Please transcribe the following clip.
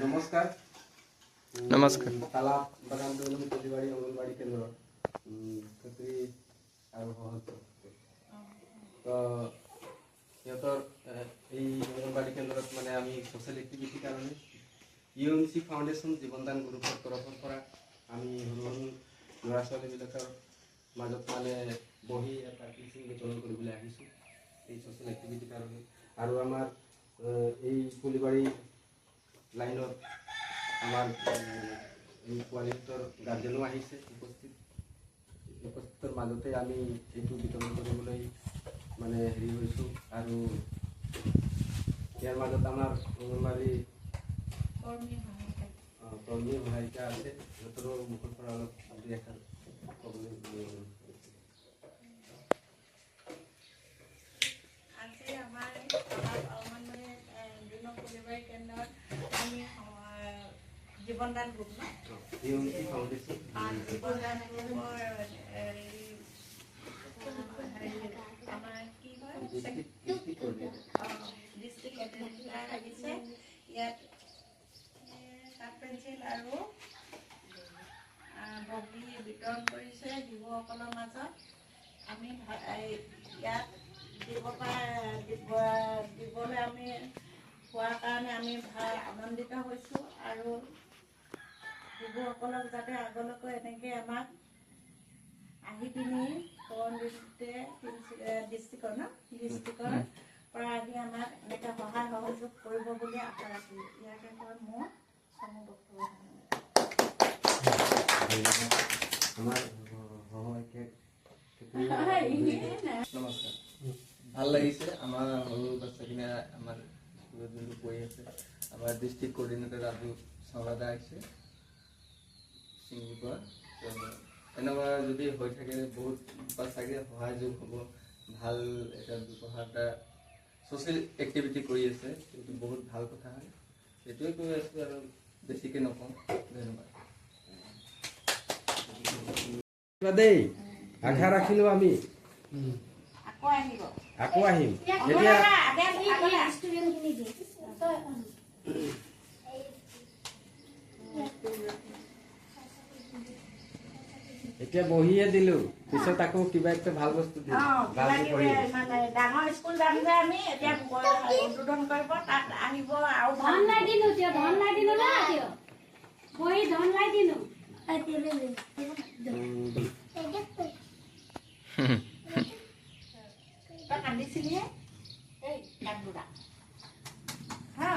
নমস্কাৰ। নমস্কাৰ। তালাপ বাগান প্ৰতিবাৰী অংগনবাড়ী কেন্দ্ৰৰ ক্ষেত্ৰী আৰু সহযোগ তো সিহঁতৰ এই অংগনবাড়ী কেন্দ্ৰত মানে আমি ছ'চিয়েল এক্টিভিটিৰ কাৰণে UNC ফাউণ্ডেশ্যন জীৱনদান গ্ৰুপৰ তৰফৰ পৰা আমি সৰু সৰু ল'ৰা ছোৱালীবিলাকৰ মাজত মানে বহি এটা টিচিং বিতৰণ কৰিবলৈ আহিছোঁ এই ছ'চিয়েল এক্টিভিটিৰ কাৰণে। আৰু আমাৰ এই ফুলবাৰী লাইনত আমাৰ এই পোৱালিটোৰ গাৰ্জেনো আহিছে উপস্থিতৰ মাজতে আমি এইটো বিতৰণ কৰিবলৈ মানে হেৰি হৈছোঁ। আৰু ইয়াৰ মাজত আমাৰ অংগনবাড়ী কৰ্মী সহায়িকা আছে, সিহঁতৰো মুখৰ পৰা অলপ দুই এষাৰ ক'বলৈ আজি আমাৰ ফুলবাৰী কেন্দ্ৰত আমি জীৱনদান গ্ৰুপ জীৱনদান গ্ৰুপৰ আমাৰ কি হয় ডিষ্ট্ৰিক্ট এডমিনিষ্ট্ৰেটাৰ আহিছে। ইয়াত কাঠ পেঞ্চিল আৰু বহী বিতৰণ কৰিছে শিশুসকলৰ মাজত। আমি ইয়াত দিবলৈ আমি পোৱাৰ কাৰণে আমি আনন্দিত হৈছোঁ। আৰু শিশুসকলক যাতে আগলৈকে এনেকৈ আমাক আহি পিনি ডিষ্ট্ৰিক্টৰ পৰা আহি আমাক এনেকৈ সহায় সহযোগ কৰিব বুলি আশা ৰাখিলোঁ। ইয়াকে কৈ মোৰ চমু বক্তব্য নমস্কাৰ। ভাল লাগিছে আমাৰ সৰু বাচ্চাখিনি আমাৰ যোনটো কৈ আছে আমাৰ ডিষ্ট্ৰিক্ট কোঅৰ্ডিনেটৰ ৰাজু চাওলাদা আহিছে চিংগুৰ পৰা। এনেকুৱা যদি হৈ থাকে বহুত বাচ্চাকে সহায়যোগ হ'ব, ভাল এটা ব্যৱহাৰ এটা ছ'চিয়েল এক্টিভিটি কৰি আছে, এইটো বহুত ভাল কথা হয়। সেইটোৱে কৈ আছোঁ আৰু বেছিকৈ নকওঁ। ধন্যবাদ দেই। আশা ৰাখিলোঁ আমি আকৌ আহিম। এতিয়া বহিয়ে দিলোঁ, পিছত আকৌ কিবা একটা ভাল বস্তু দিম। ডাঙৰ স্কুল যাম যে আমি এতিয়া উদ্বোধন কৰিব, তাত আহিব আৰু ধন লাই দিলো না বহি ধন লাই দিলো। তই কান্দিছিলি এই কান্দোৰা হা